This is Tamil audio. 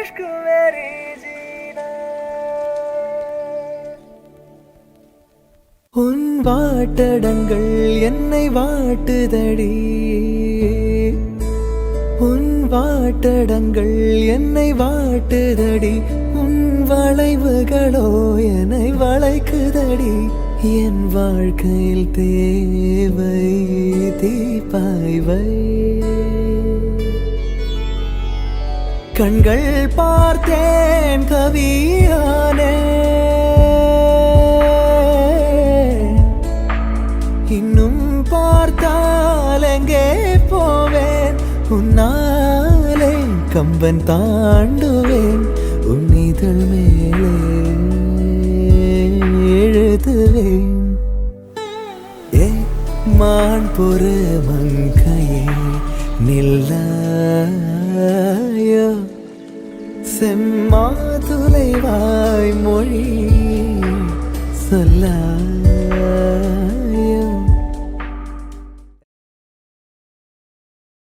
इश्क मेरी जीना உன் வாட்டடங்கள் என்னை வாட்டுதடி உன் வாட்டடங்கள் என்னை வாட்டுதடி உன் வளைவுகளோ என்னை வளைக்குதடி என் வாழ்க்கையில் தேவை தீபாய்வை கண்கள் பார்த்தேன் கவியானே இன்னும் பார்த்தால் எங்கே போவேன் உன்னாலே கம்பன் தாண்டுவேன் உன் இதழ் மேலே எழுதுவேன் ஏ மான் பொறு மங்கையே நில்லாயோ செம்மாதுளைவாய் மொழி சொல்லாயோ